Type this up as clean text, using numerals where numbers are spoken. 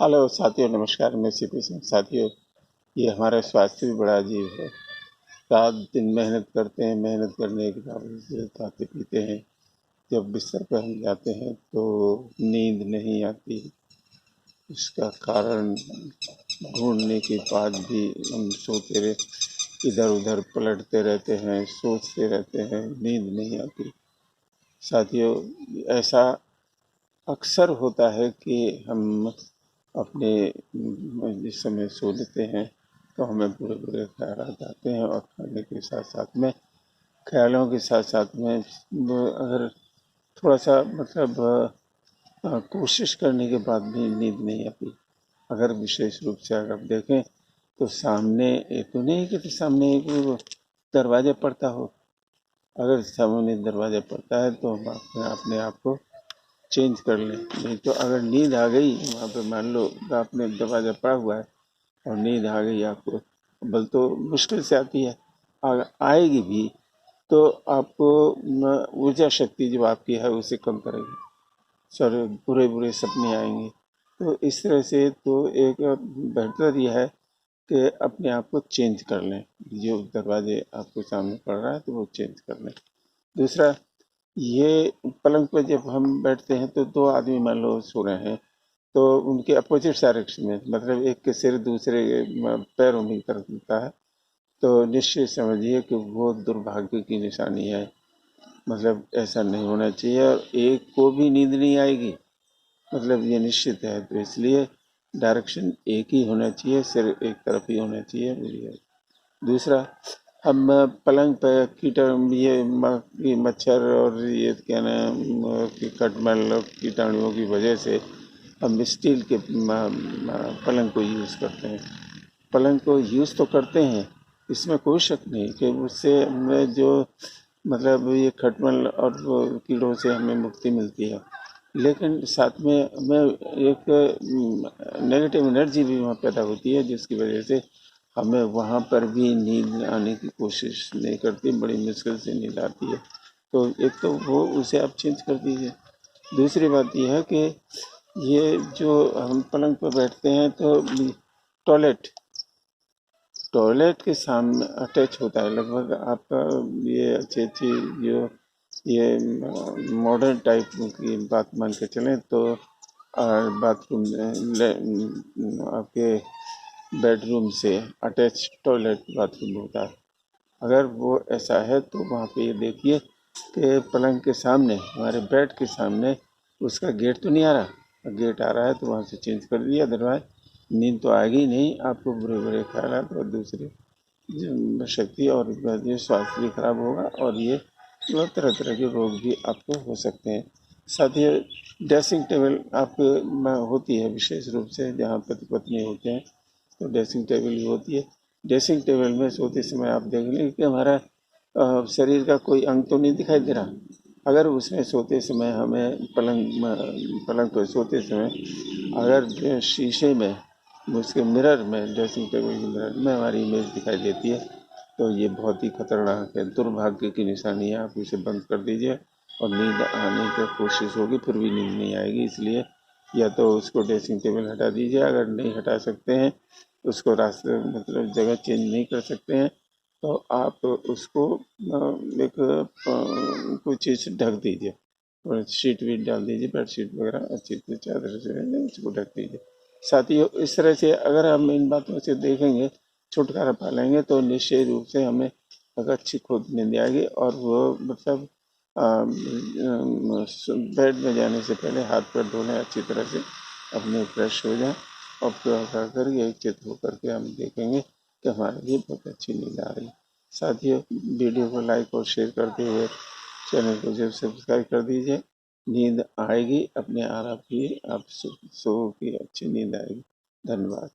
Hello साथियों, नमस्कार। मैं सीपी सिंह। साथियों, ये हमारा स्वास्थ्य भी बड़ा अजीब है। रात दिन मेहनत करते हैं, मेहनत करने के बावजूद खाते पीते हैं। जब बिस्तर पर हम जाते हैं तो नींद नहीं आती। इसका कारण ढूंढने के बाद भी हम सोते रहे, इधर उधर पलटते रहते हैं, सोचते रहते हैं, नींद नहीं आती। साथियों, ऐसा अक्सर होता है कि हम अपने जिस समय सो लेते हैं तो हमें बुरे बुरे ख्यालात आते हैं, और खाने के साथ साथ में ख्यालों के साथ साथ में अगर थोड़ा सा कोशिश करने के बाद भी नींद नहीं आती। अगर विशेष रूप से अगर आप देखें तो सामने एक तो नहीं कि सामने एक दरवाजा पड़ता हो। अगर सामने दरवाजा पड़ता है तो हम अपने आप को चेंज कर लें। नहीं तो अगर नींद आ गई वहाँ पे, मान लो आपने दरवाजा पड़ा हुआ है और नींद आ गई आपको, बल तो मुश्किल से आती है, अगर आएगी भी तो आपको ऊर्जा शक्ति जो आपकी है उसे कम करेगी, सर बुरे बुरे सपने आएंगे। तो इस तरह से तो एक बेहतर यह है कि अपने आप को चेंज कर लें। जो दरवाजे आपको सामने पड़ रहा है तो वो चेंज कर लें। दूसरा, ये पलंग पर जब हम बैठते हैं तो दो आदमी मान लो सो रहे हैं, तो उनके अपोजिट डायरेक्शन में, मतलब एक के सिर दूसरे के पैरों में तरफ होता है, तो निश्चित समझिए कि वो दुर्भाग्य की निशानी है। मतलब ऐसा नहीं होना चाहिए, और एक को भी नींद नहीं आएगी, मतलब ये निश्चित है। तो इसलिए डायरेक्शन एक ही होना चाहिए, सिर एक तरफ ही होना चाहिए। दूसरा, हम पलंग पर ये मच्छर और ये क्या नाम कि कटमल और कीटाणुओं की वजह से हम स्टील के पलंग को यूज़ करते हैं। पलंग को यूज़ तो करते हैं, इसमें कोई शक नहीं कि उससे हमें जो मतलब ये खटमल और वो कीड़ों से हमें मुक्ति मिलती है। लेकिन साथ में हमें एक नेगेटिव एनर्जी भी वहाँ पैदा होती है, जिसकी वजह से हमें वहाँ पर भी नींद आने की कोशिश नहीं करती, बड़ी मुश्किल से नींद आती है। तो एक तो वो उसे आप चेंज कर दीजिए। दूसरी बात यह है कि ये जो हम पलंग पर बैठते हैं तो टॉयलेट टॉयलेट के सामने अटैच होता है लगभग आपका। ये अच्छी अच्छी जो ये मॉडर्न टाइप की बात मान के चलें तो बाथरूम आपके बेडरूम से अटैच टॉयलेट बाथरूम होता है। अगर वो ऐसा है तो वहाँ पे ये देखिए कि पलंग के सामने, हमारे बेड के सामने उसका गेट तो नहीं आ रहा। गेट आ रहा है तो वहाँ से चेंज कर दिया, अदरवाइज नींद तो आएगी नहीं, आपको बुरे बुरे ख्यालात और दूसरे शक्ति और जो स्वास्थ्य भी खराब होगा, और ये तरह तरह के रोग भी आपको हो सकते हैं। साथ ही ड्रेसिंग टेबल आपको होती है, विशेष रूप से जहाँ पति पत्नी होते हैं तो ड्रेसिंग टेबल भी होती है। ड्रेसिंग टेबल में सोते समय आप देख लें कि हमारा शरीर का कोई अंग तो नहीं दिखाई दे रहा। अगर उसमें सोते समय हमें पलंग पर सोते समय अगर शीशे में, उसके मिरर में, ड्रेसिंग टेबल के मिरर में हमारी इमेज दिखाई देती है तो ये बहुत ही खतरनाक है, दुर्भाग्य की निशानी है। आप इसे बंद कर दीजिए, और नींद आने की कोशिश होगी फिर भी नींद नहीं आएगी। इसलिए या तो उसको ड्रेसिंग टेबल हटा दीजिए, अगर नहीं हटा सकते हैं उसको रास्ते मतलब जगह चेंज नहीं कर सकते हैं तो आप उसको एक कोई चीज़ से ढक दीजिए, और शीट वीट डाल दीजिए, बेड शीट वगैरह अच्छी अच्छी चादर से उसको ढक दीजिए। साथियों, इस तरह से अगर हम इन बातों से देखेंगे, छुटकारा पा लेंगे, तो निश्चय रूप से हमें एक अच्छी खुद नींद आएगी। और वो मतलब बेड में जाने से पहले हाथ पैर धो लें अच्छी तरह से, अपने फ्रेश हो जाएं, और फिर करके एक चित होकर के हम देखेंगे कि हमारे लिए बहुत अच्छी नींद आ रही है। साथियों, वीडियो को लाइक और शेयर करते हुए चैनल को जब सब्सक्राइब कर दीजिए। नींद आएगी, अपने आराम की आप सो की अच्छी नींद आएगी। धन्यवाद।